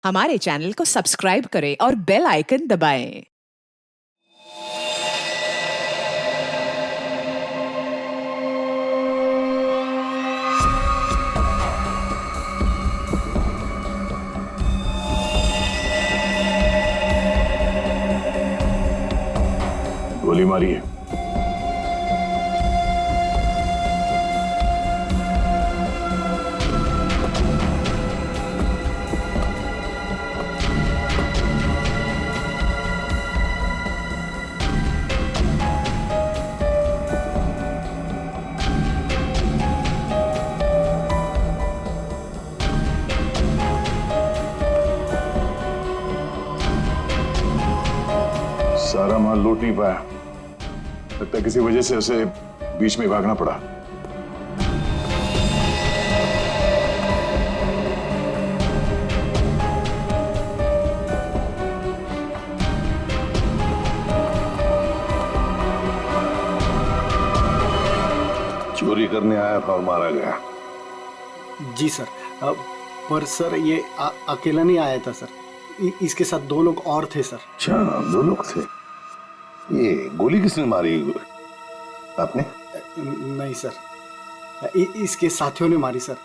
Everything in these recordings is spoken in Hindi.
हमारे चैनल को सब्सक्राइब करें और बेल आइकन दबाएं। गोली मारी है। सारा माल लूट नहीं पाया, लगता है किसी वजह से उसे बीच में भागना पड़ा। चोरी करने आया था और मारा गया। जी सर, पर सर ये अकेला नहीं आया था सर, इसके साथ 2 लोग और थे सर। अच्छा, 2 लोग थे। ये गोली किसने मारी? आपने? नहीं सर, इसके साथियों ने मारी सर।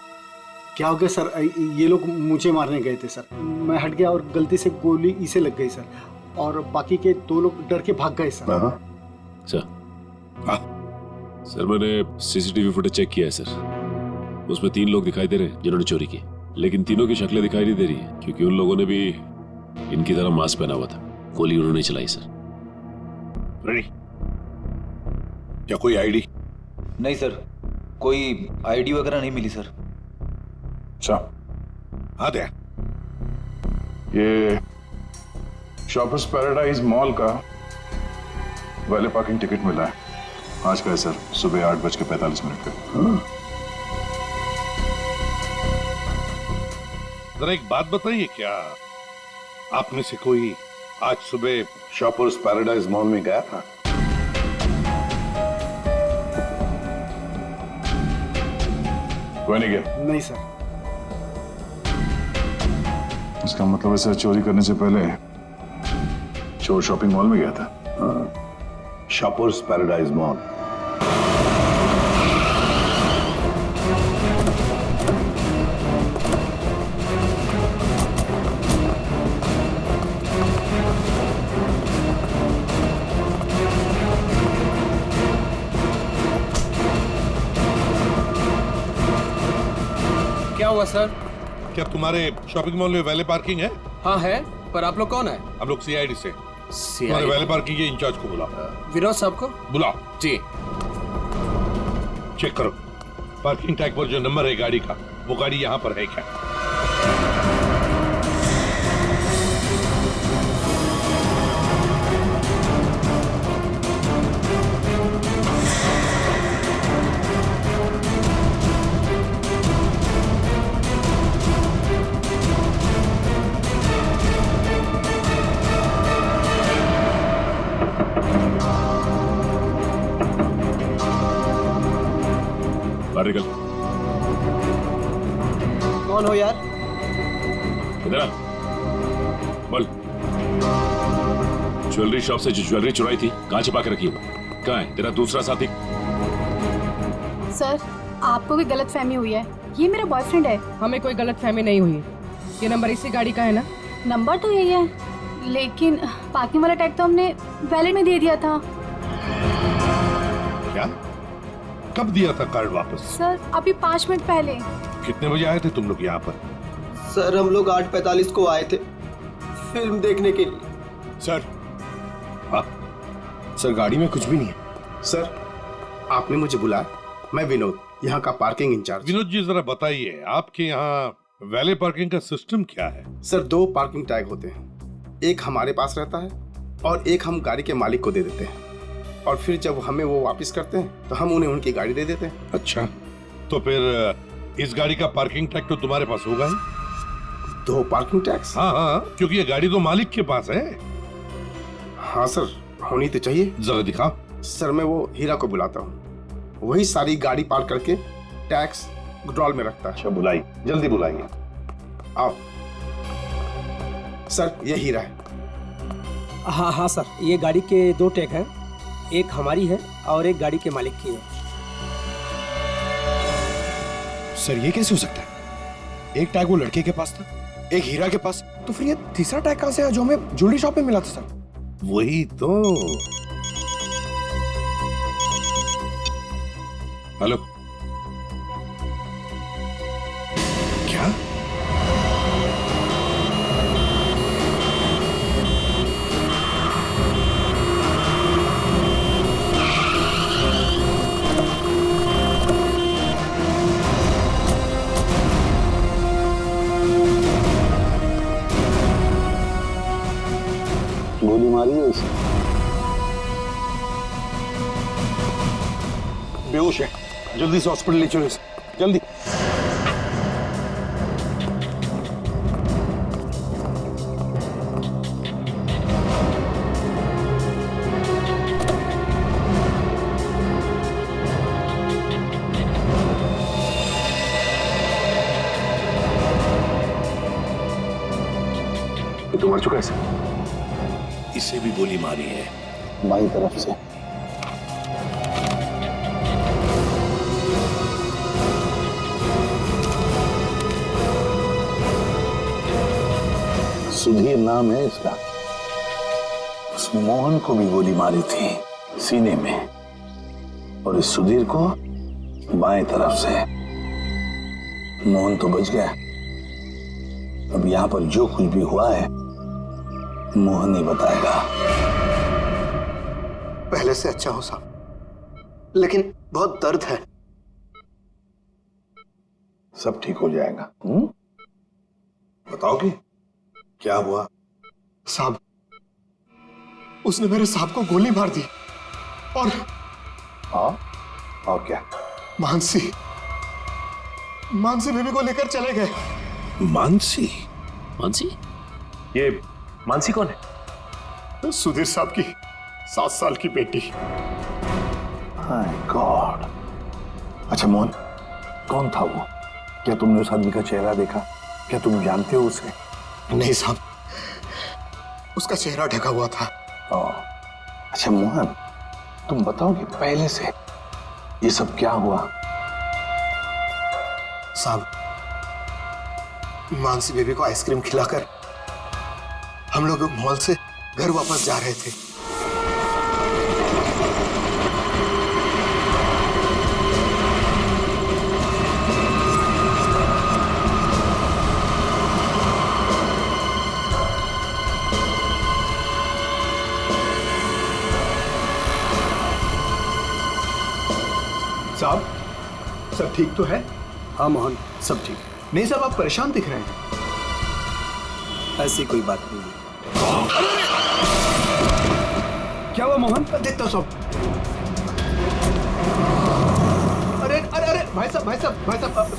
क्या हो गया सर, ये लोग मुझे मारने गए थे सर, मैं हट गया और गलती से गोली इसे लग गई सर, और बाकी के 2 लोग डर के भाग गए सर। सर मैंने सीसीटीवी फुटेज चेक किया है सर, उसमें 3 लोग दिखाई दे रहे हैं जिन्होंने चोरी की, लेकिन तीनों की शक्लें दिखाई नहीं दे रही है क्योंकि उन लोगों ने भी इनकी तरह मास्क पहना हुआ था। गोली उन्होंने चलाई सर। रेडी? क्या कोई आईडी? नहीं सर, कोई आईडी वगैरह नहीं मिली सर। अच्छा, हाँ दे। ये शॉपर्स पैराडाइज मॉल का वैले पार्किंग टिकट मिला है, आज का है सर, सुबह 8:45 पे। जरा एक बात बताइए, क्या आप में से कोई आज सुबह शॉपर्स पैराडाइज मॉल में गया था? कोई नहीं गया? नहीं सर। इसका मतलब है चोरी करने से पहले चोर शॉपिंग मॉल में गया था। Shoppers paradise mall. क्या हुआ सर? क्या तुम्हारे शॉपिंग मॉल में वैले पार्किंग है? हाँ है, पर आप लोग कौन है? हम लोग सीआईडी से। तुम्हारे वैले पार्किंग के इंचार्ज को बुलाओ। विनोद साहब को बुलाओ। जी। चेक करो पार्किंग टैग पर जो नंबर है गाड़ी का, वो गाड़ी यहाँ पर है क्या? निकल। कौन हो यार? इधर आ। बोल। ज्वेलरी शॉप से जो ज्वेलरी चुराई थी कहाँ छिपा के रखी हो? कहाँ है तेरा दूसरा साथी? सर, आपको कोई गलतफहमी हुई है, ये मेरा बॉयफ्रेंड है। हमें कोई गलतफहमी नहीं हुई है, ये नंबर इसी गाड़ी का है ना? नंबर तो यही है, लेकिन पार्किंग वाला टैग तो हमने वैलेट में दे दिया था। क्या? कब दिया था कार्ड वापस? सर, अभी 5 मिनट पहले। कितने बजे आए थे तुम लोग यहाँ पर? सर, हम लोग 8:45 को आए थे फिल्म देखने के लिए। सर, हाँ सर गाड़ी में कुछ भी नहीं है। सर, आपने मुझे बुलाया, मैं विनोद, यहाँ का पार्किंग इंचार्ज। विनोद जी जरा बताइए, आपके यहाँ वैले पार्किंग का सिस्टम क्या है? सर, 2 पार्किंग टैग होते हैं, एक हमारे पास रहता है और एक हम गाड़ी के मालिक को दे देते हैं, और फिर जब हमें वो वापस करते हैं तो हम उन्हें उनकी गाड़ी दे देते हैं। अच्छा, तो फिर इस गाड़ी का पार्किंग टैग तो तुम्हारे पास होगा ही? 2 पार्किंग टैक्स? हाँ हाँ, क्योंकि ये गाड़ी तो मालिक के पास है। हाँ सर, होनी तो चाहिए। जरा दिखाओ। सर, मैं वो हीरा को बुलाता हूँ, वही सारी गाड़ी पार्क करके टैक्स ड्रॉल में रखता है। अच्छा, बुलाई, जल्दी बुलाइए। आप सर ये हीरा है। हाँ हाँ सर, ये गाड़ी के 2 टैग हैं, एक हमारी है और एक गाड़ी के मालिक की है। सर ये कैसे हो सकता है? एक टैग वो लड़के के पास था, एक हीरा के पास, तो फिर ये तीसरा टैग कहां से आया जो हमें ज्वेलरी शॉप में मिला था सर? वही तो। हेलो, क्या? गोली मारी है उसे? बेहोश है, जल्दी से हॉस्पिटल ले चलो इसे, जल्दी। तो मर चुका है सर। इसे भी गोली मारी है। बाई तरफ से। सुधीर नाम है इसका। उस मोहन को भी गोली मारी थी सीने में, और इस सुधीर को बाएं तरफ से। मोहन तो बच गया। अब यहां पर जो कुछ भी हुआ है मोहन ही बताएगा। पहले से अच्छा हो साहब, लेकिन बहुत दर्द है। सब ठीक हो जाएगा। बताओगे क्या हुआ? साहब, उसने मेरे साहब को गोली मार दी और और क्या? मानसी बेबी को लेकर चले गए। मानसी? मानसी? ये मानसी कौन है? सुधीर साहब की 7 साल की बेटी। My God. अच्छा मोहन, कौन था वो? क्या तुमने उस आदमी का चेहरा देखा? क्या तुम जानते हो उसे? नहीं साहब, उसका चेहरा ढका हुआ था। अच्छा मोहन, तुम बताओगे पहले से ये सब क्या हुआ? साहब, मानसी बेबी को आइसक्रीम खिलाकर हम लोग मॉल से घर वापस जा रहे थे। साहब, सब ठीक तो है? हाँ मोहन, सब ठीक। नहीं साहब, आप परेशान दिख रहे हैं। ऐसी कोई बात नहीं है। क्या हुआ मोहन? देखता हूं सब। अरे अरे अरे भाई साहब,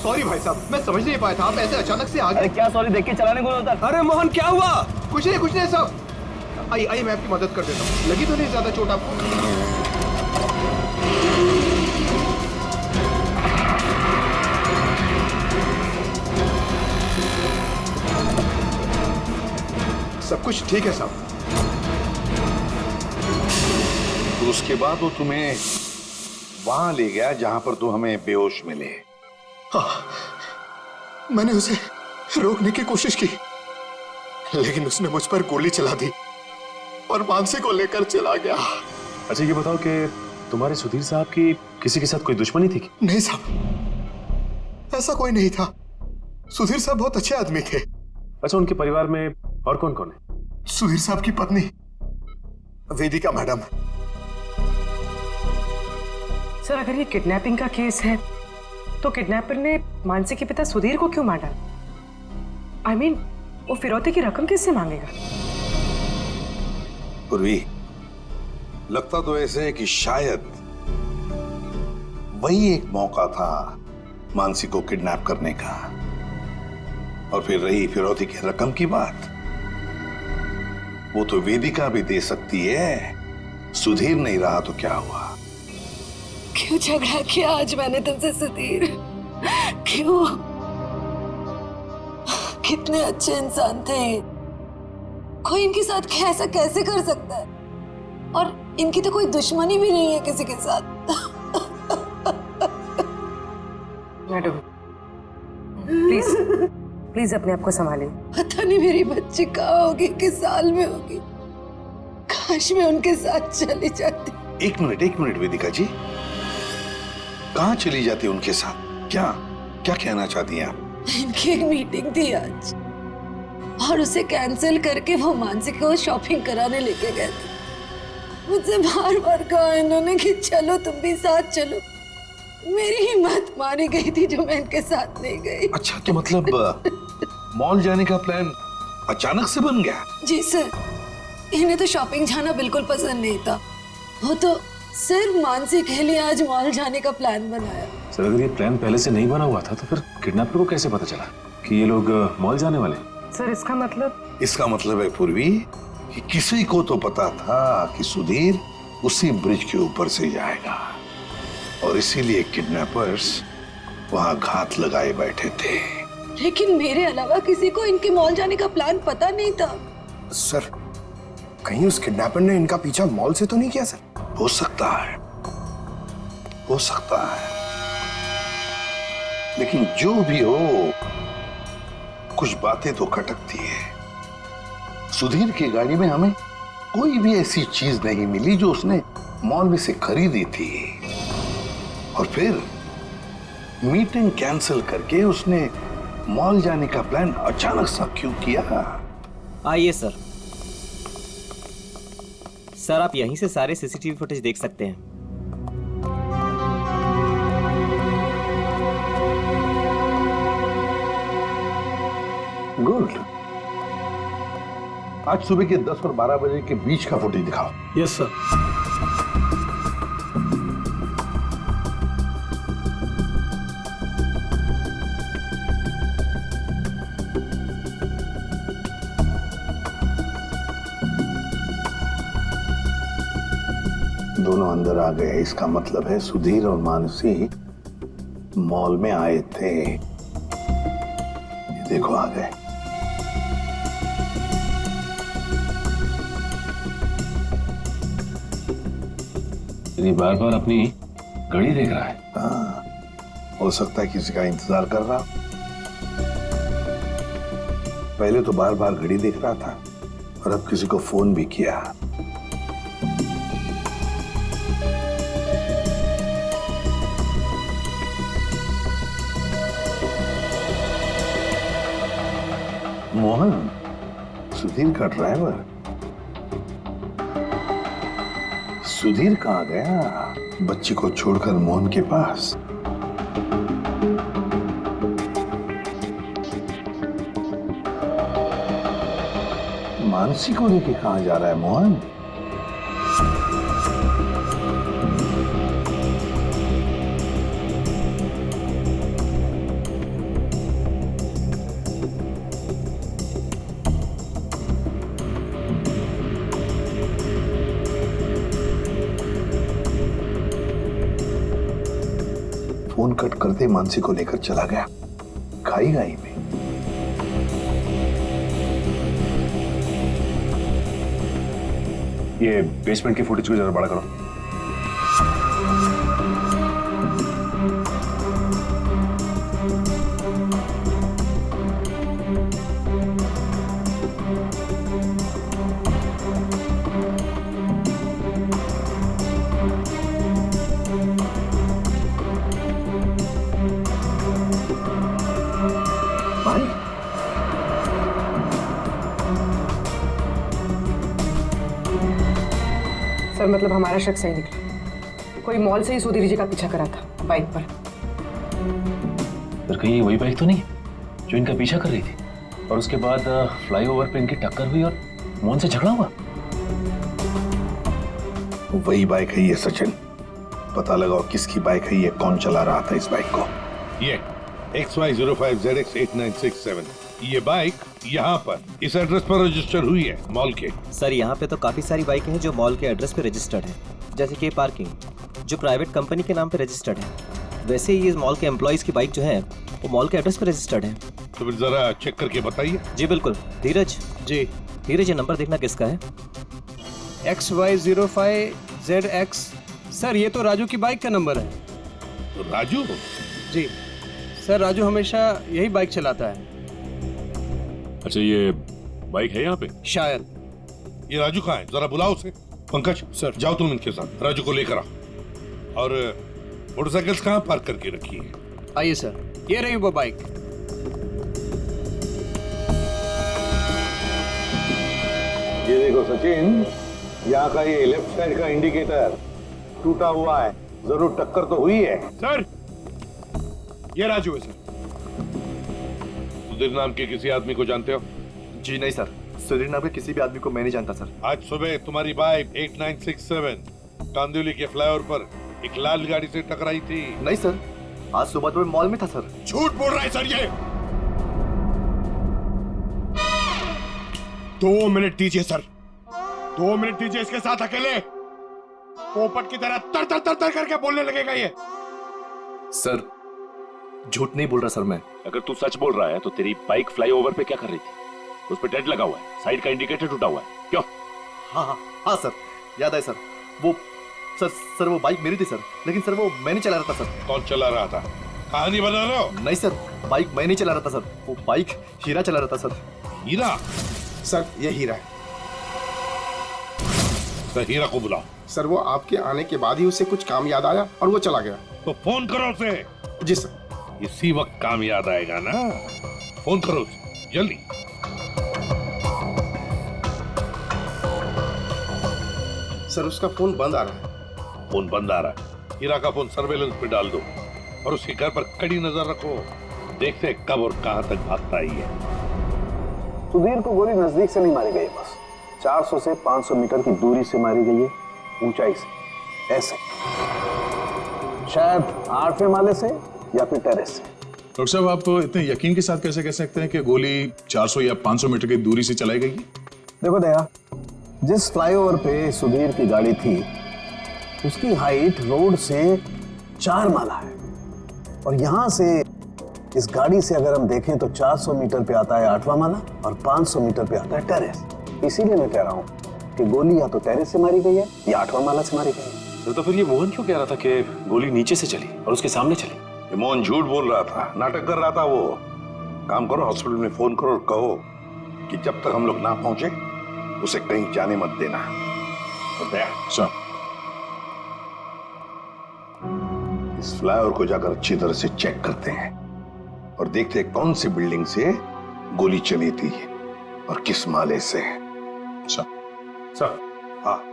सॉरी भाई साहब, मैं समझ नहीं पाया था, आप ऐसे अचानक से आ गए। क्या सॉरी, देख के चलाने को होता। अरे मोहन क्या हुआ? कुछ नहीं साहब। आइए मैं आपकी मदद कर देता हूँ। लगी तो नहीं ज्यादा चोट आपको? सब कुछ ठीक है साहब। तो उसके बाद वो तुम्हें वहां ले गया जहां पर तुम हमें बेहोश मिले। हाँ, मैंने उसे रोकने की कोशिश की, लेकिन उसने मुझ पर गोली चला दी और मानसी को लेकर चला गया। अच्छा ये बताओ कि तुम्हारे सुधीर साहब की किसी के साथ कोई दुश्मनी थी? नहीं साहब, ऐसा कोई नहीं था। सुधीर साहब बहुत अच्छे आदमी थे। अच्छा, उनके परिवार में और कौन कौन है? सुधीर साहब की पत्नी वेदिका मैडम। सर, अगर ये किडनैपिंग का केस है तो किडनैपर ने मानसी के पिता सुधीर को क्यों मार डाला? I mean, वो फिरौती की रकम किससे मांगेगा? पूर्वी, लगता तो ऐसे है कि शायद वही एक मौका था मानसी को किडनैप करने का। और फिर रही फिरौती की रकम की बात, वो तो वेदिका भी दे सकती है। सुधीर नहीं रहा तो क्या हुआ? क्यों झगड़ा किया आज मैंने तुमसे सुधीर? क्यों? कितने अच्छे इंसान थे, कोई इनके साथ ऐसा कैसे कर सकता है? और इनकी तो कोई दुश्मनी भी नहीं है किसी के साथ। मैडम प्लीज प्लीज अपने आप को संभालिए। पता नहीं मेरी बच्ची कहाँ होगी, किस साल में होगी। काश मैं उनके साथ चली जाती। एक मिनट वेदिका जी, कहाँ चली जाती उनके साथ? क्या क्या कहना चाहती हैं आप? इनकी एक मीटिंग थी आज और उसे कैंसिल करके वो मानसी को शॉपिंग कराने लेके गए थे। मुझसे बार बार कहा इन्होंने कि चलो तुम भी साथ चलो। मेरी हिम्मत मारी गई थी जो मैं इनके साथ नहीं गई। अच्छा, तो मतलब मॉल जाने का प्लान अचानक से बन गया? जी सर, इन्हें तो शॉपिंग जाना बिल्कुल पसंद नहीं था। वो तो सिर्फ मानसी के लिए आज मॉल जाने का प्लान बनाया। सर, अगर ये प्लान पहले से नहीं बना हुआ था तो फिर किडनैपर को कैसे पता चला कि ये लोग मॉल जाने वाले? सर इसका मतलब है पूर्वी कि किसी को तो पता था कि सुधीर उसी ब्रिज के ऊपर से जाएगा और इसीलिए किडनैपर्स वहां घात लगाए बैठे थे। लेकिन मेरे अलावा किसी को इनके मॉल जाने का प्लान पता नहीं था। सर, कहीं उस किडनैपर ने इनका पीछा मॉल से तो नहीं किया? सर, हो सकता है, लेकिन जो भी हो, कुछ बातें तो खटकती है। सुधीर की गाड़ी में हमें कोई भी ऐसी चीज नहीं मिली जो उसने मॉल में से खरीदी थी, और फिर मीटिंग कैंसिल करके उसने मॉल जाने का प्लान अचानक सा क्यों किया? आइए सर। सर, आप यहीं से सारे सीसीटीवी फुटेज देख सकते हैं। गुड। आज सुबह के 10 और 12 बजे के बीच का फुटेज दिखाओ। Yes sir. दोनों अंदर आ गए, इसका मतलब है सुधीर और मानसी मॉल में आए थे। ये देखो आ गए। ये बार बार अपनी घड़ी देख रहा है। हाँ, हो सकता है किसी का इंतजार कर रहा। पहले तो बार बार घड़ी देख रहा था और अब किसी को फोन भी किया। मोहन, सुधीर का ड्राइवर। सुधीर कहाँ गया? बच्ची को छोड़कर मोहन के पास। मानसी को लेके कहाँ जा रहा है मोहन? फोन कट करते मानसी को लेकर चला गया खाई में। ये बेसमेंट की फुटेज को जरा बड़ा करो। सर, मतलब हमारा शक सही निकला। कोई मॉल से ही सुधीर जी का पीछा करा था बाइक पर। फिर कहीं वही बाइक तो नहीं जो इनका पीछा कर रही थी और उसके बाद फ्लाईओवर पे इनकी टक्कर हुई और मोहन से झगड़ा हुआ? वही बाइक है ये सचिन। पता लगाओ किसकी बाइक है ये, कौन चला रहा था इस बाइक को। ये XY05ZX8967 ये बाइक यहाँ पर इस एड्रेस पर रजिस्टर हुई है मॉल के। सर, यहाँ पे तो काफी सारी बाइकें हैं जो मॉल के एड्रेस पे रजिस्टर्ड है, जैसे कि पार्किंग जो प्राइवेट कंपनी के नाम पे रजिस्टर्ड है। वैसे ही ये मॉल के एम्प्लॉइज की बाइक जो है वो मॉल के एड्रेस पे रजिस्टर्ड है। तो फिर जरा चेक करके बताइए। जी बिल्कुल। धीरज जी, धीरज, ये नंबर देखना किसका है? XY05ZX। सर ये तो राजू की बाइक का नंबर है। तो राजू? जी सर, राजू हमेशा यही बाइक चलाता है। अच्छा, ये बाइक है यहाँ पे? शायद। ये राजू कहाँ है? जरा बुलाओ उसे। पंकज सर, जाओ तुम इनके साथ, राजू को लेकर आओ। और मोटरसाइकिल्स कहाँ पार्क करके रखी है? आइए सर, ये रही वो बाइक। ये देखो सचिन, यहाँ का ये लेफ्ट साइड का इंडिकेटर टूटा हुआ है, जरूर टक्कर तो हुई है। सर, ये राजू है सर। सुधीर नाम के किसी आदमी को जानते हो? जी नहीं सर, सुधीर नाम के किसी भी आदमी को मैं नहीं जानता सर। आज सुबह तुम्हारी बाइक 8967 कांदिवली के फ्लाईओवर पर एक लाल गाड़ी से टकराई थी। नहीं सर, आज सुबह तो मैं मॉल में था सर। झूठ बोल रहा है सर ये। 2 मिनट दीजिए सर, 2 मिनट दीजिए। इसके साथ अकेले पोपट की तरह तर तर तर तर करके बोलने लगेगा ये। सर झूठ नहीं बोल रहा सर मैं। अगर तू सच बोल रहा है तो तेरी बाइक फ्लाईओवर पे क्या कर रही थी? उस पे डेंट लगा हुआ है, साइड का इंडिकेटर टूटा हुआ है, क्यों? हाँ सर, याद है सर। वो सर वो बाइक मेरी थी सर, लेकिन सर वो मैं नहीं चला रहा था सर। कौन चला रहा था? कहानी बना रहे हो? नहीं सर, बाइक मैं नहीं चला रहा था सर, वो बाइक हीरा चला रहा था सर। हीरा? सर ये हीरा है। तो हीरा को बुलाओ। सर वो आपके आने के बाद ही उसे कुछ काम याद आया और वो चला गया। तो फोन करो उसे। जी सर। इसी वक्त काम याद आएगा ना, फोन करो उसे जल्दी। सर उसका फोन बंद आ रहा है। फोन बंद आ रहा है? हीरा का फोन सर्वेलेंस पे डाल दो और उसके घर पर कड़ी नजर रखो। देखते हैं कब और कहां तक भागता ही है। सुधीर को गोली नजदीक से नहीं मारी गई, बस 400 से 500 मीटर की दूरी से मारी गई है, ऊंचाई से, ऐसे शायद 8वें माले से या फिर टेरेस से। डॉक्टर साहब, आप इतने यकीन के साथ कैसे कह सकते हैं कि गोली 400 या 500 मीटर की दूरी से चलाई गई? देखो दया, जिस फ्लाईओवर पे सुधीर की गाड़ी थी उसकी हाइट रोड से 4 माला है, और यहां से इस गाड़ी से अगर हम देखें तो 400 मीटर पे आता है 8वां माला और 500 मीटर पे आता है टेरेस। इसीलिए मैं कह रहा हूं कि गोली या तो टेरेस से मारी गई है या 8वां माला से मारी गई है। तो फिर ये मोहन क्यों कह रहा था कि गोली नीचे से चली और उसके सामने चली? ये मोहन झूठ बोल रहा था, नाटक कर रहा था वो। काम करो, हॉस्पिटल में फोन करो और कहो कि जब तक हम लोग ना पहुंचे उसे कहीं जाने मत देना। सर, इस फ्लाईओवर को जाकर अच्छी तरह से चेक करते हैं और देखते हैं कौन सी बिल्डिंग से गोली चली थी और किस माले से। सर, हाँ,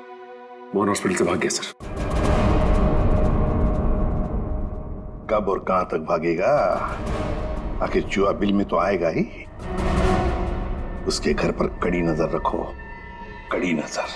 मोहन हॉस्पिटल से भाग गया सर। कब और कहां तक भागेगा? आखिर चुहा बिल में तो आएगा ही। उसके घर पर कड़ी नजर रखो, कड़ी नजर।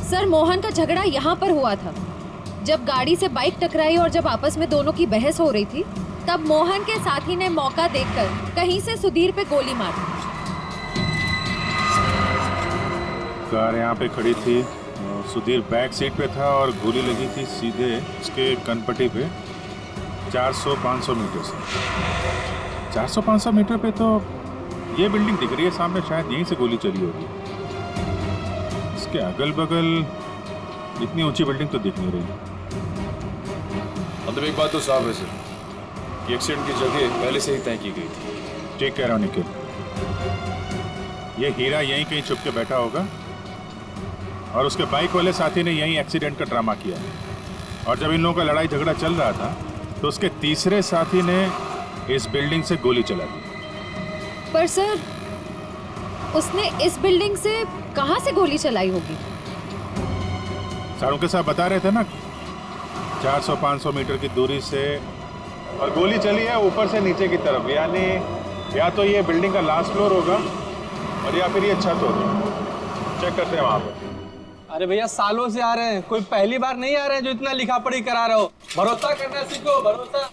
सर, मोहन का झगड़ा यहाँ पर हुआ था। जब गाड़ी से बाइक टकराई और जब आपस में दोनों की बहस हो रही थी, तब मोहन के साथी ने मौका देखकर कहीं से सुधीर पे गोली मार दी। कार यहाँ पे खड़ी थी, सुधीर बैक सीट पे था और गोली लगी थी सीधे उसके कनपट्टी पे 400-500 मीटर से। 400-500 मीटर पे तो ये बिल्डिंग दिख रही है सामने, शायद यहीं से गोली चली होगी। इसके अगल बगल इतनी ऊंची बिल्डिंग तो दिख नहीं रही। मतलब एक बात तो साफ है सर, ये एक्सीडेंट की जगह पहले से ही तय की गई थी। ठीक कह रहा हूँ निखिल, ये हीरा यहीं कहीं छुप के बैठा होगा और उसके बाइक वाले साथी ने यहीं एक्सीडेंट का ड्रामा किया है। और जब इन लोगों का लड़ाई झगड़ा चल रहा था तो उसके तीसरे साथी ने इस बिल्डिंग से गोली चला दी। पर सर, उसने इस बिल्डिंग से कहां से गोली चलाई होगी? सारों के साथ बता रहे थे ना 400-500 मीटर की दूरी से, और गोली चली है ऊपर से नीचे की तरफ, यानी या तो ये बिल्डिंग का लास्ट फ्लोर होगा और या फिर ये छत होगी। चेक करते हैं वहां पर। अरे भैया सालों से आ रहे हैं, कोई पहली बार नहीं आ रहे हैं जो इतना लिखा पढ़ी करा रहे हो। भरोसा करना सीखो, भरोसा।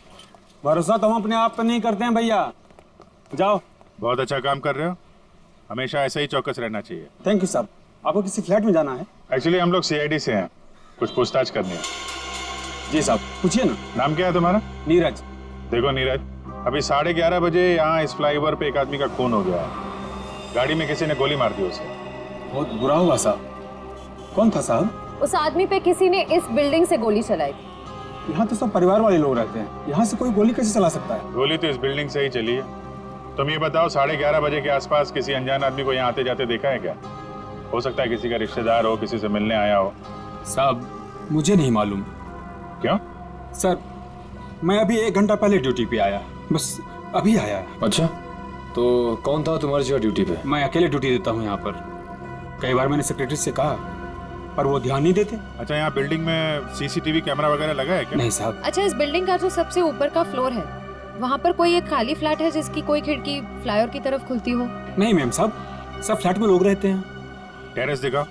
भरोसा तो हम अपने आप पे नहीं करते हैं भैया। जाओ। बहुत अच्छा काम कर रहे हो, हमेशा ऐसा ही चौकस रहना चाहिए। थैंक यू साहब। आपको किसी फ्लैट में जाना है? एक्चुअली हम लोग सीआईडी से हैं, कुछ पूछताछ करनी है। जी साहब, पूछिए ना। नाम क्या है तुम्हारा? नीरज। देखो नीरज, अभी 11:30 बजे यहाँ इस फ्लाईओवर पे एक आदमी का खून हो गया है। गाड़ी में किसी ने गोली मार दी उसे। बहुत बुरा हुआ साहब। कौन था साहब? उस आदमी पे किसी ने इस बिल्डिंग से गोली चलाई। यहाँ तो सब परिवार वाले लोग रहते हैं, यहाँ से कोई गोली कैसे चला सकता है? गोली तो इस बिल्डिंग से ही चली है। तुम ये बताओ 11:30 बजे के आसपास किसी अनजान आदमी को यहाँ आते जाते देखा है क्या? हो सकता है किसी का रिश्तेदार हो, किसी से मिलने आया हो। साहब मुझे नहीं मालूम। क्यों? सर मैं अभी 1 घंटा पहले ड्यूटी पे आया, बस अभी आया। अच्छा, तो कौन था तुम्हारी जगह ड्यूटी पे? मैं अकेले ड्यूटी देता हूँ यहाँ पर। कई बार मैंने सेक्रेटरी से कहा पर वो ध्यान नहीं देते। अच्छा, यहाँ बिल्डिंग में सीसीटीवी कैमरा वगैरह लगा है क्या? नहीं साहब। अच्छा, इस बिल्डिंग का जो सबसे ऊपर का फ्लोर है, वहाँ पर कोई एक खाली फ्लैट है जिसकी कोई खिड़की फ्लाईओवर की तरफ खुलती हो? नहीं मैम साहब, सब फ्लैट में लोग रहते हैं। टेरेस दिखाओ।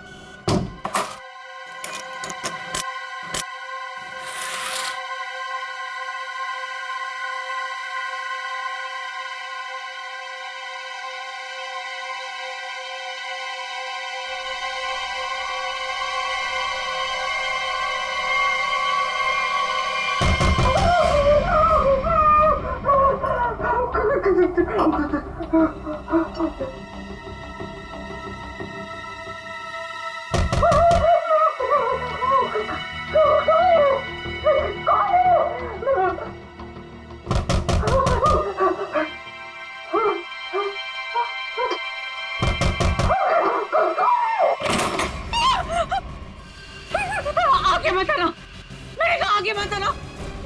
आगे मत आना, मैंने कहा आगे मत आना,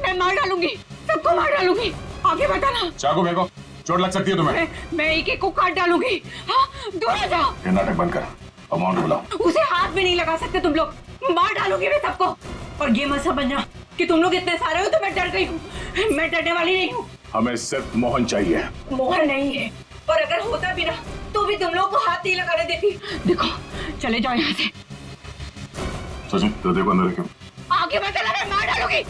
मैं मार डालूंगी, सबको मार डालूंगी। आगे मत आना। चाकू फेंको, चोट लग सकती है तुम्हें। मैं एक एक को काट डालूंगी। हाँ, दूर हो जाओ। ये नाटक बंद कर, अमाउंट बुलाओ। उसे हाथ भी नहीं लगा सकते तुम लोग, मार डालूंगी मैं सबको। और ये मत समझना कि तुम लोग इतने सारे हो तो मैं डर गई हूँ, मैं डरने वाली नहीं हूँ। हमें सिर्फ मोहन चाहिए। मोहन नहीं है, और अगर होता भी ना तो भी तुम लोग को हाथ नहीं लगाने देती। देखो, चले जाओ यहाँ से। सच में? तो देखो अंदर क्यों? आगे मत आना, मैं मार डालूंगी।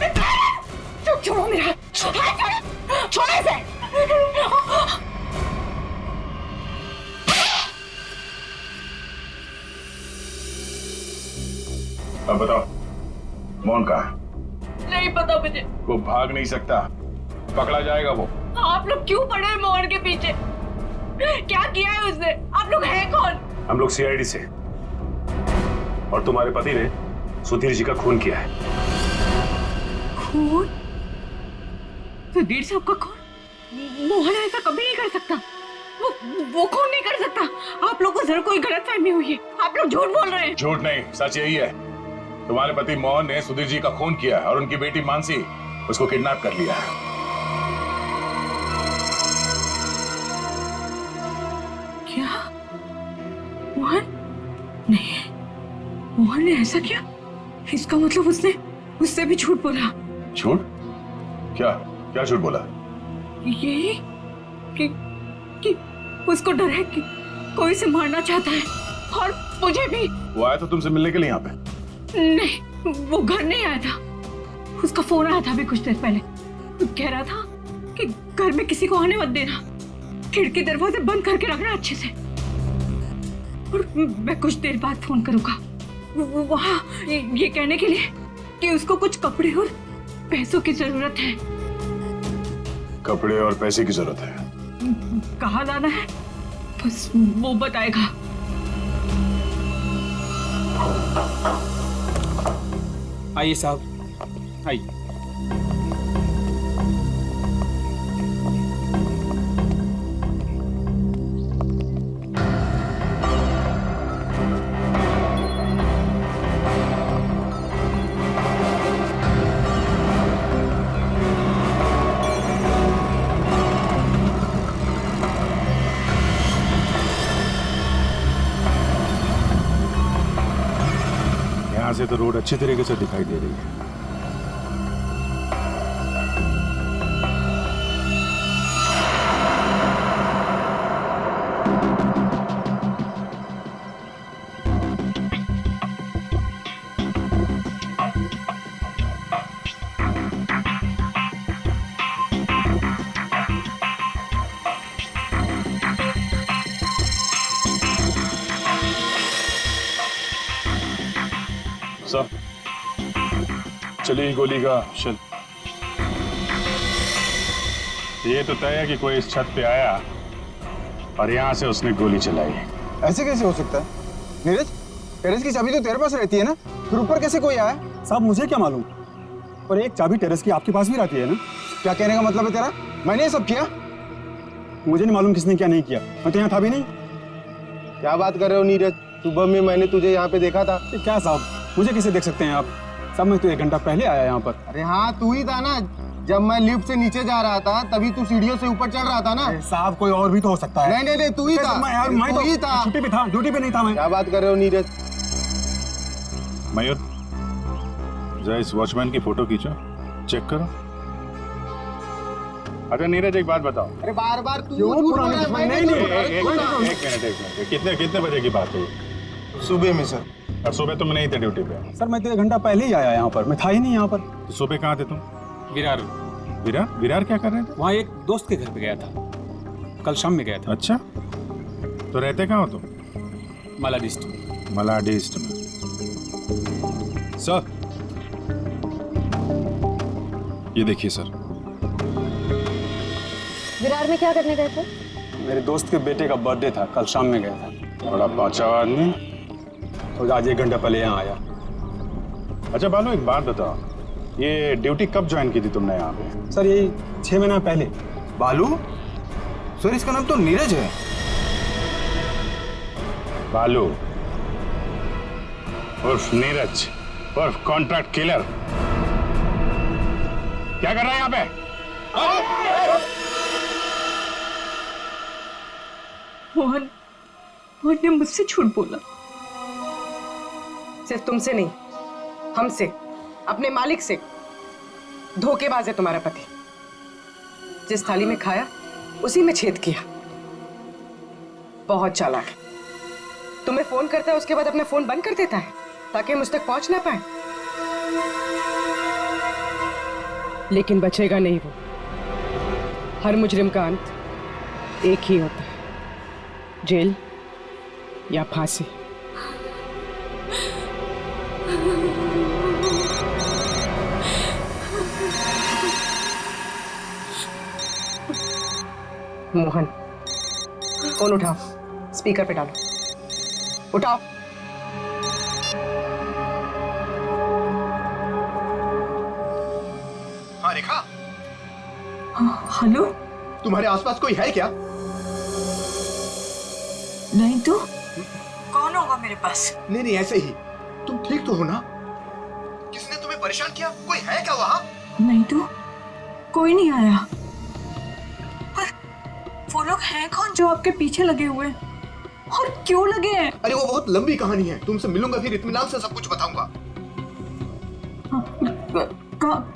छोड़ो मेरा हाथ, छोड़ो, छोड़ो इसे। अब बताओ, मोहन कहाँ है? नहीं पता मुझे। वो भाग नहीं सकता, पकड़ा जाएगा वो। आप लोग क्यों पड़े हैं मोहन के पीछे? क्या किया है उसने? आप लोग हैं कौन? हम लोग सीआईडी से, और तुम्हारे पति ने सुधीर जी का खून किया है। खून? सुधीर साहब का खून? मोहन ऐसा कभी नहीं कर सकता। वो खून नहीं कर सकता। आप लोगों को जरूर कोई गलतफहमी हुई है, आप लोग झूठ बोल रहे हैं। झूठ नहीं, सच यही है। तुम्हारे पति मोहन ने सुधीर जी का खून किया है और उनकी बेटी मानसी उसको किडनैप कर लिया है। क्या? मोहन? नहीं, मोहन ने ऐसा किया? इसका मतलब उसने उससे भी झूठ बोला। झूठ? क्या क्या झूठ बोला? यही कि उसको डर है कि कोई उसे मारना चाहता है, और मुझे भी। वो आया था तुमसे मिलने के लिए यहाँ पे? नहीं, वो घर नहीं आया था। उसका फोन आया था अभी कुछ देर पहले। वो कह रहा था कि घर में किसी को आने मत देना, खिड़की दरवाजे बंद करके रखना अच्छे से, और मैं कुछ देर बाद फोन करूंगा वहाँ ये कहने के लिए कि उसको कुछ कपड़े और पैसों की जरूरत है। कपड़े और पैसे की जरूरत है? कहाँ लाना है बस वो बताएगा। आइए साहब, आइए। यहाँ से तो रोड अच्छी तरीके से दिखाई दे रही है। सर, चली गोली का शल। ये तो तय है कि कोई इस छत पे आया और यहाँ से उसने गोली चलाई। ऐसे कैसे हो सकता है? नीरज, टेरेस की चाबी तो तेरे पास रहती है ना, फिर ऊपर कैसे कोई आया? साहब मुझे क्या मालूम, पर एक चाबी टेरेस की आपके पास भी रहती है ना। क्या कहने का मतलब है तेरा? मैंने ये सब किया? मुझे नहीं मालूम किसने क्या नहीं किया, मैं तो यहाँ था भी नहीं। क्या बात कर रहे हो नीरज? सुबह में मैंने तुझे यहाँ पे देखा था। क्या साहब, मुझे कैसे देख सकते हैं आप? साहब मैं तो 1 घंटा पहले आया यहाँ पर। अरे हाँ, तू ही था ना। जब मैं लिफ्ट से नीचे जा रहा था तभी तू सीढ़ियों से ऊपर चढ़ रहा था ना। साहब कोई और भी तो हो सकता है। नहीं, तू ही था। मैं तू ही था। छुट्टी पे था, ड्यूटी पे नहीं था मैं। क्या बात कर रहे हो नीरज? मयूर, जरा इस वॉचमैन की फोटो खींचो, चेक करो। अच्छा नीरज, एक बात बताओ। अरे बार तू कितने बजे की बात है? सुबह में सर। और सुबह तुम नहीं थे ड्यूटी पे? सर मैं तो 1 घंटा पहले ही आया यहाँ पर, मैं था ही नहीं यहाँ पर। तो सुबह कहाँ थे तुम? विरार क्या कर रहे थे? वहाँ एक दोस्त के घर पे गया था, कल शाम में गया था। अच्छा, तो रहते कहाँ हो तुम? मलाडिस्ट में। सर, ये देखिए सर। विरार में क्या करने गए थे? मेरे दोस्त के बेटे का बर्थडे था, कल शाम में गया था। बड़ा पाँचा आदमी, तो आज 1 घंटा पहले यहाँ आया। अच्छा बालू, एक बात बताओ, ये ड्यूटी कब ज्वाइन की थी तुमने यहाँ पे? सर ये 6 महीना पहले। बालू? सर इसका नाम तो नीरज है। बालू उर्फ नीरज उर्फ कॉन्ट्रैक्ट किलर, क्या कर रहा है यहाँ पे? मोहन ने मुझसे झूठ बोला। सिर्फ तुमसे नहीं, हमसे, अपने मालिक से। धोखेबाज है तुम्हारा पति। जिस थाली में खाया उसी में छेद किया। बहुत चालाक है। तुम्हें फोन करता है, उसके बाद अपना फोन बंद कर देता है ताकि मुझ तक पहुंच ना पाए। लेकिन बचेगा नहीं वो। हर मुजरिम का अंत एक ही होता है, जेल या फांसी। मोहन, फोन उठाओ, स्पीकर पे डालो। उठाओ। हाँ रेखा। हेलो, तुम्हारे आसपास कोई है क्या? नहीं तो कौन होगा मेरे पास? नहीं ऐसे ही। तुम ठीक तो हो ना? किसने तुम्हें परेशान किया? कोई है क्या वहाँ? नहीं तो कोई नहीं आया। पर वो लोग हैं कौन जो आपके पीछे लगे हुए हैं? और क्यों लगे हैं? अरे वो बहुत लंबी कहानी है, तुमसे मिलूंगा फिर इत्मीनान से सब कुछ बताऊंगा।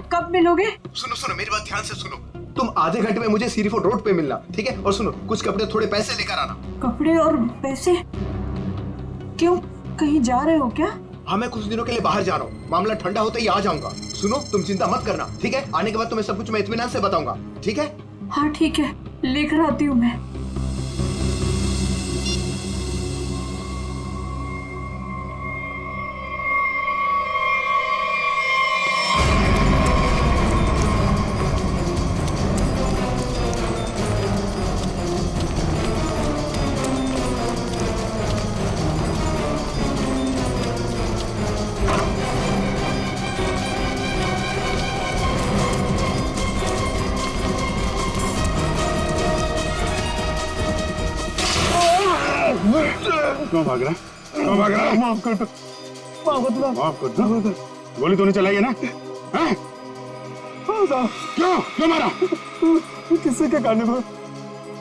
कब मिलोगे? सुनो मेरी बात ध्यान से सुनो। तुम आधे घंटे में मुझे सीरीफोर्ड रोड पे मिलना, ठीक है? और सुनो, कुछ कपड़े थोड़े पैसे लेकर आना। कपड़े और पैसे? क्यों, कहीं जा रहे हो क्या? हाँ, मैं कुछ दिनों के लिए बाहर जा रहा हूँ। मामला ठंडा होते ही आ जाऊंगा। सुनो, तुम चिंता मत करना, ठीक है? आने के बाद तुम्हें सब कुछ मैं इत्मीनान से बताऊंगा, ठीक है? हाँ ठीक है, लेकर आती हूँ मैं। क्यों भाग रहा? माफ कर दो। गोली तो नहीं चलाई है ना? हैं? क्यों मारा? किसके कहने पर?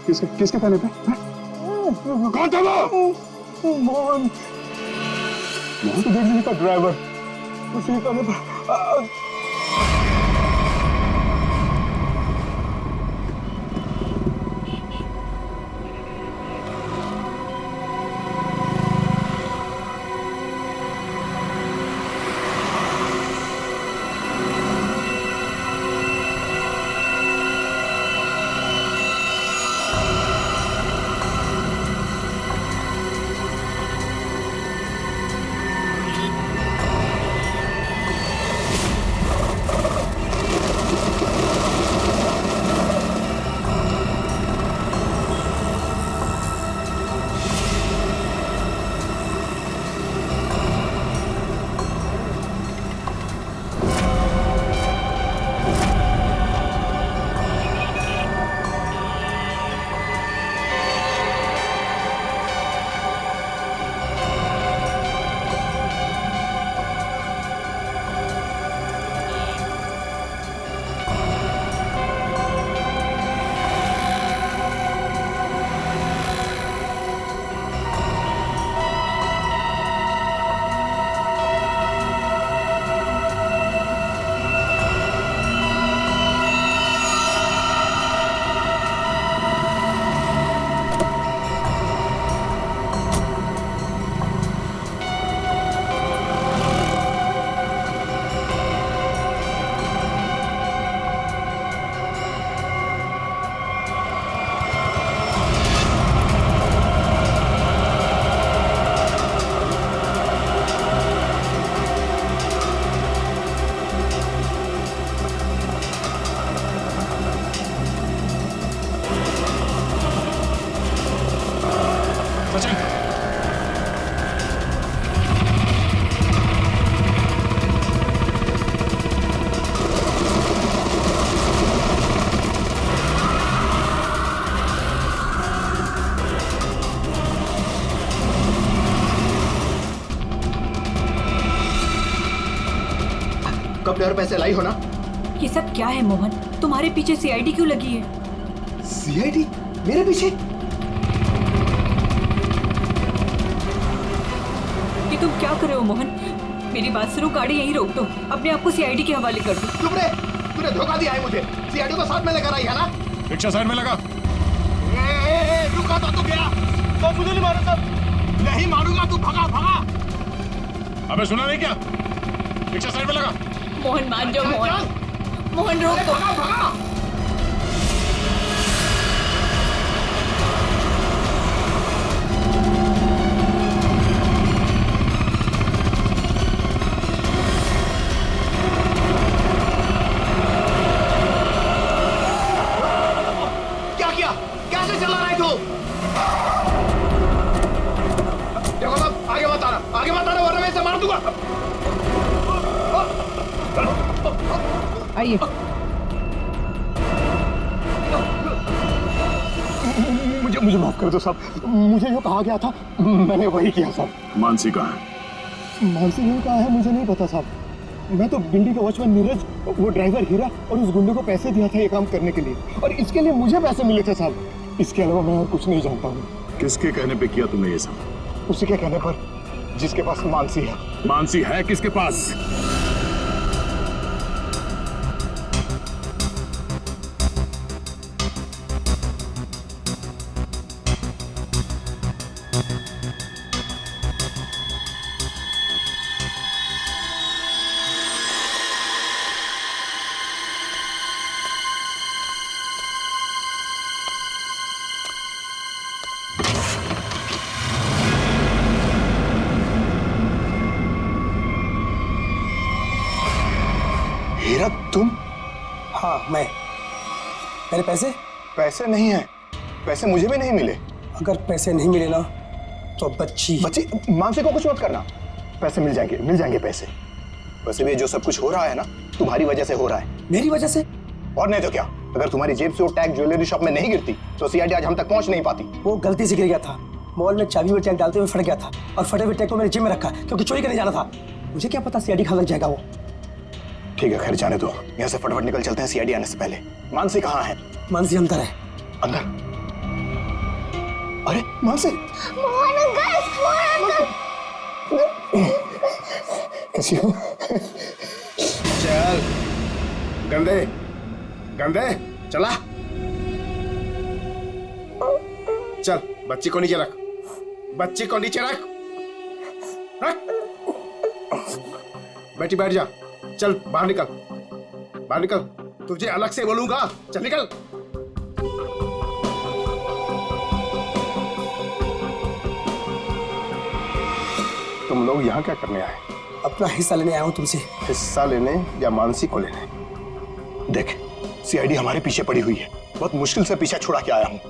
किसके कहने पे? कौन था वो? मोहन, सुधीर जी का ड्राइवर। कुछ नहीं करने पर कब और पैसे लाई हो ना? ये सब क्या है मोहन? तुम्हारे पीछे सीआईडी क्यों लगी है? सीआईडी मेरे पीछे? ये तुम क्या कर रहे हो मोहन? मेरी बात सुनो, गाड़ी यहीं रोक दो, अपने आप को सीआईडी के हवाले कर दो। चुप रे, तूने धोखा दिया है मुझे। सीआईडी को साथ में लेकर आई है ना? रिक्शा साइड में लगा। रुका तो गया तो मुझे नहीं मारूंगा। नहीं मारूंगा, तू भगा भगा। अबे सुना नहीं क्या? रिक्शा साइड में लगा। मोहन मान जाओ मोहन, मोहन रोक दो। क्या किया? कैसे चला रहा है तू? देखो साहब, आगे मत आना वरना मैं इसे मार दूंगा। आइए। मुझे माफ कर दो साहब, मुझे जो कहा गया था मैंने वही किया साहब। मानसी कहाँ है? मानसी ने कहा है मुझे नहीं पता साहब। मैं तो गिंडी का वॉचमैन नीरज, वो ड्राइवर हीरा और उस गुंडे को पैसे दिया था ये काम करने के लिए, और इसके लिए मुझे पैसे मिले थे साहब। इसके अलावा मैं और कुछ नहीं जानता हूँ। किसके कहने पे किया तुमने ये सब? उसी के कहने पर, जिसके पास मानसी है। मानसी है किसके पास? हीरा तुम? हाँ मैं। मेरे पैसे? पैसे नहीं है, पैसे मुझे भी नहीं मिले। अगर पैसे नहीं मिले ना तो बच्ची मानसी को कुछ मत करना, पैसे मिल जाएंगे पैसे। वैसे भी जो सब कुछ हो रहा है ना तुम्हारी वजह से हो रहा है। मेरी वजह से? और नहीं तो क्या, अगर तुम्हारी जेब से वो टैग ज्वेलरी शॉप में नहीं गिरती तो सीआईडी आज हम तक पहुंच नहीं पाती। वो गलती से गिर गया था, मॉल में चाबी में टैग डालते हुए फट गया था, और फटे हुए टैग को मैंने जेब में रखा क्योंकि चोरी करने जाना था। मुझे क्या पता सीआईडी कहाँ लग जाएगा वो। ठीक है, खैर जाने दो, यहाँ से फटाफट निकल चलते हैं सीआईडी आने से पहले। मानसी कहाँ है? मानसी अंदर है। अंदर? अरे मानसी! कैसी हो? चल गंदे गंदे चला चल, बच्ची को नीचे रख, बच्ची को नीचे रख, रख। बेटी बैठ जा, चल बाहर निकल, बाहर निकल, तुझे अलग से बोलूंगा, चल निकल। तुम लोग यहाँ क्या करने आए? अपना हिस्सा लेने आया हूँ तुमसे। हिस्सा लेने या मानसी को लेने? देख, सीआईडी हमारे पीछे पड़ी हुई है, बहुत मुश्किल से पीछा छुड़ा के आया हूँ।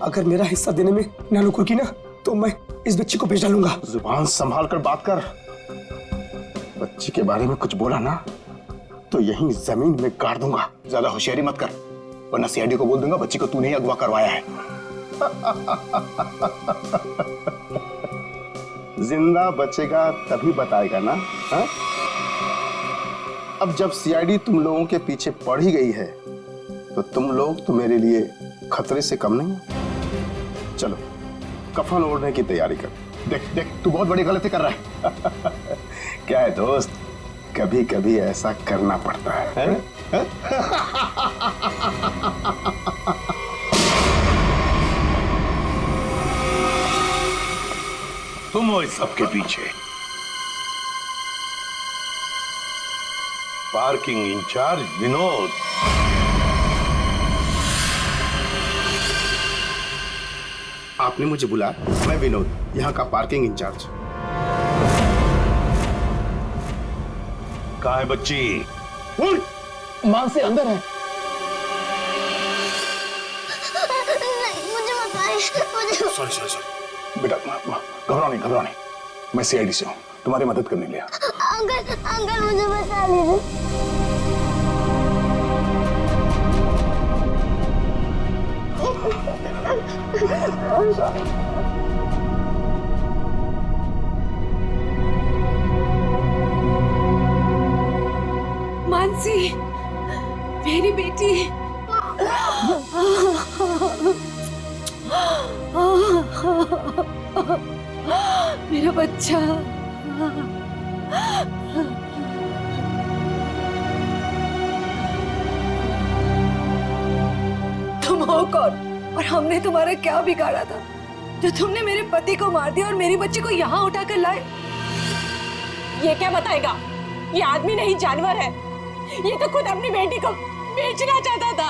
अगर मेरा हिस्सा देने में नानुकुर की ना, तो मैं इस बच्ची को बेच डालूंगा। जुबान संभाल कर बात कर। बच्ची के बारे में कुछ बोला ना तो यहीं जमीन में गाड़ दूंगा। ज्यादा होशियारी मत कर, वरना सीआईडी को बोल दूंगा बच्ची को तूने ही अगवा करवाया है। जिंदा बचेगा तभी बताएगा ना, हा? अब जब सीआईडी तुम लोगों के पीछे पड़ ही गई है तो तुम लोग तो मेरे लिए खतरे से कम नहीं हो। चलो कफन ओढ़ने की तैयारी कर। देख देख, तू बहुत बड़ी गलती कर रहा है। क्या है दोस्त, कभी कभी ऐसा करना पड़ता है? तुम हो इस सबके पीछे। Parking in charge Vinod. आपने मुझे बुलाया? मैं विनोद, यहाँ का पार्किंग इंचार्ज। कहाँ है बच्ची? मानसी अंदर है। नहीं, मुझे बताइए। सॉरी सॉरी सॉरी बेटा, घबराओ नहीं, मैं सीआईडी से हूँ, तुम्हारी मदद करने लिया। अंकल अंकल मुझे बचा लीजिए। मानसी, मेरी बेटी। मेरा बच्चा। तुम हो कौन और हमने तुम्हारा क्या बिगाड़ा था जो तुमने मेरे पति को मार दिया और मेरी बच्ची को यहाँ उठाकर लाए? ये क्या बताएगा? ये आदमी नहीं जानवर है। ये तो खुद अपनी बेटी को बेचना चाहता था।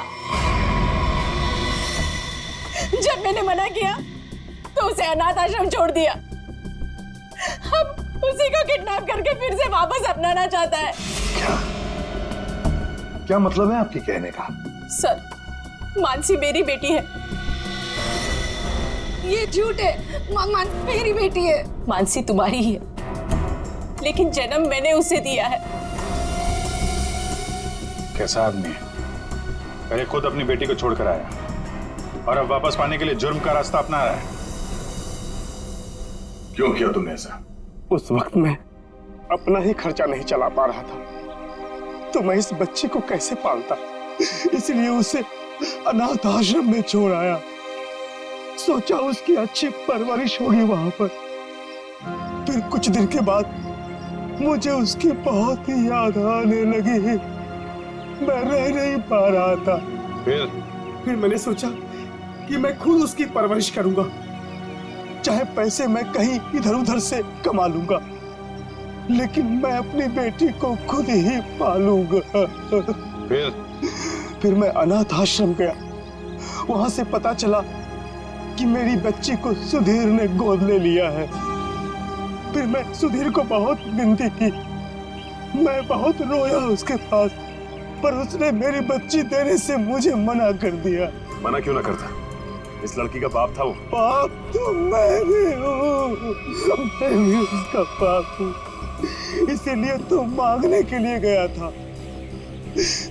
जब मैंने मना किया तो उसे अनाथ आश्रम छोड़ दिया। अब उसी को किडनैप करके फिर से वापस अपनाना चाहता है। क्या मतलब है आपके कहने का? सर, मानसी मेरी बेटी है। ये झूठ है। मेरी बेटी है। मानसी तुम्हारी ही है, लेकिन जन्म मैंने उसे दिया है। कैसा आदमी है? पहले खुद अपनी बेटी को छोड़कर आया और अब वापस पाने के लिए जुर्म का रास्ता अपना रहा है। क्यों किया तुमने ऐसा? उस वक्त मैं अपना ही खर्चा नहीं चला पा रहा था, तो मैं इस बच्चे को कैसे पालता, इसलिए उसे अनाथ आश्रम में छोड़ आया। सोचा उसकी अच्छी परवरिश होगी वहां पर। फिर कुछ दिन के बाद मुझे उसकी बहुत ही याद आने लगी। मैं रह नहीं पा रहा था। फिर मैंने सोचा कि मैं खुद उसकी परवरिश करूंगा, चाहे पैसे मैं कहीं इधर उधर से कमा लूंगा, लेकिन मैं अपनी बेटी को खुद ही पालूंगा। फिर मैं अनाथ आश्रम गया। वहां से पता चला कि मेरी बच्ची को सुधीर ने गोद ले लिया है। फिर मैं सुधीर को बहुत विनती की, मैं बहुत रोया उसके पास, पर उसने मेरी बच्ची देने से मुझे मना कर दिया। मना क्यों ना करता? इस लड़की का बाप था वो। बाप तो मैं भी हूँ, मैं भी उसका बाप हूँ, इसीलिए तो मांगने के लिए गया था,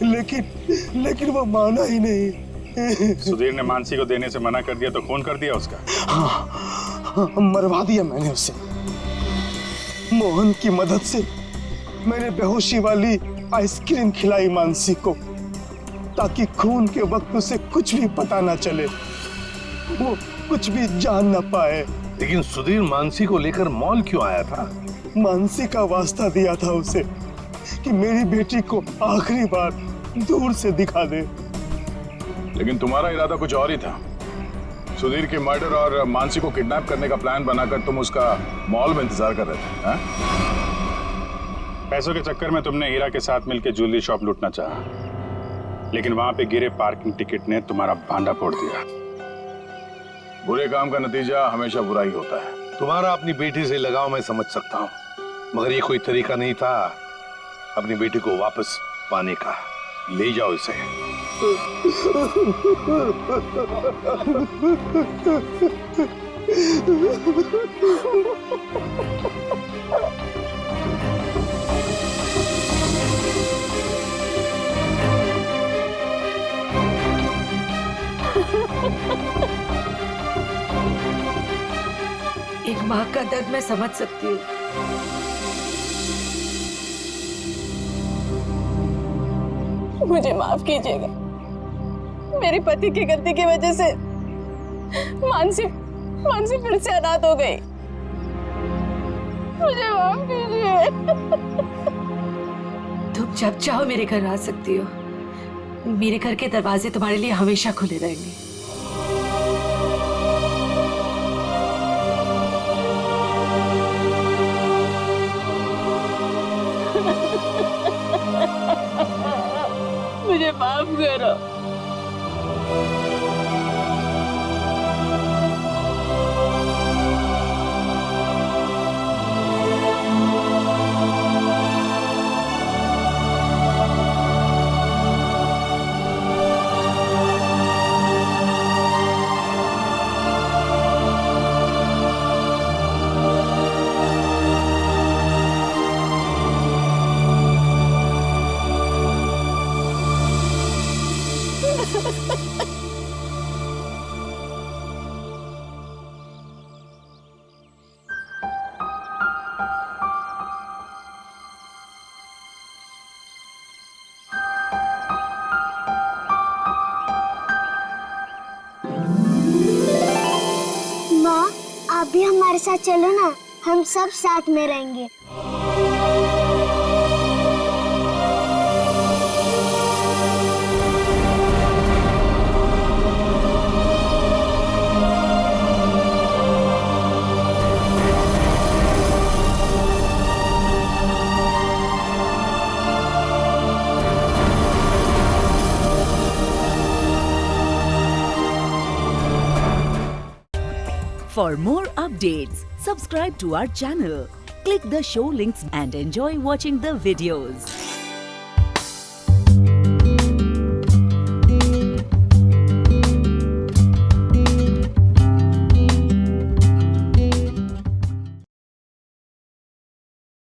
लेकिन वो माना ही नहीं। सुधीर ने मानसी को देने से मना कर दिया तो खून कर दिया उसका? हाँ, मरवा दिया मैंने उसे। मोहन की मदद से मैंने बेहोशी वाली आइसक्रीम खिलाई मानसी को, ताकि खून के वक्त उसे कुछ भी पता ना चले, वो कुछ भी जान ना पाए। लेकिन सुधीर मानसी को लेकर मॉल क्यों आया था? मानसी का वास्ता दिया था उसे कि मेरी बेटी को आखिरी बार दूर से दिखा दे। लेकिन तुम्हारा इरादा कुछ और ही था। सुधीर के मर्डर और मानसी को किडनैप करने का प्लान बनाकर तुम उसका मॉल में इंतजार कर रहे थे, हाँ? पैसों के चक्कर में तुमने हीरा के साथ मिलकर ज्वेलरी शॉप लूटना चाहा, लेकिन वहां पे गिरे पार्किंग टिकट ने तुम्हारा भांडा फोड़ दिया। बुरे काम का नतीजा हमेशा बुरा ही होता है। तुम्हारा अपनी बेटी से लगाव मैं समझ सकता हूँ, मगर ये कोई तरीका नहीं था अपनी बेटी को वापस पाने का। ले जाओ इसे। एक माँ का दर्द मैं समझ सकती हूँ। मुझे माफ कीजिएगा, मेरे पति की गलती की वजह से मानसी फिर से अनाथ हो गई। मुझे माफ कीजिए। तुम जब चाहो मेरे घर आ सकती हो। मेरे घर के दरवाजे तुम्हारे लिए हमेशा खुले रहेंगे। मुझे माफ करो। माँ, आप भी हमारे साथ चलो ना, हम सब साथ में रहेंगे। For more updates, subscribe to our channel, click the show links and enjoy watching the videos.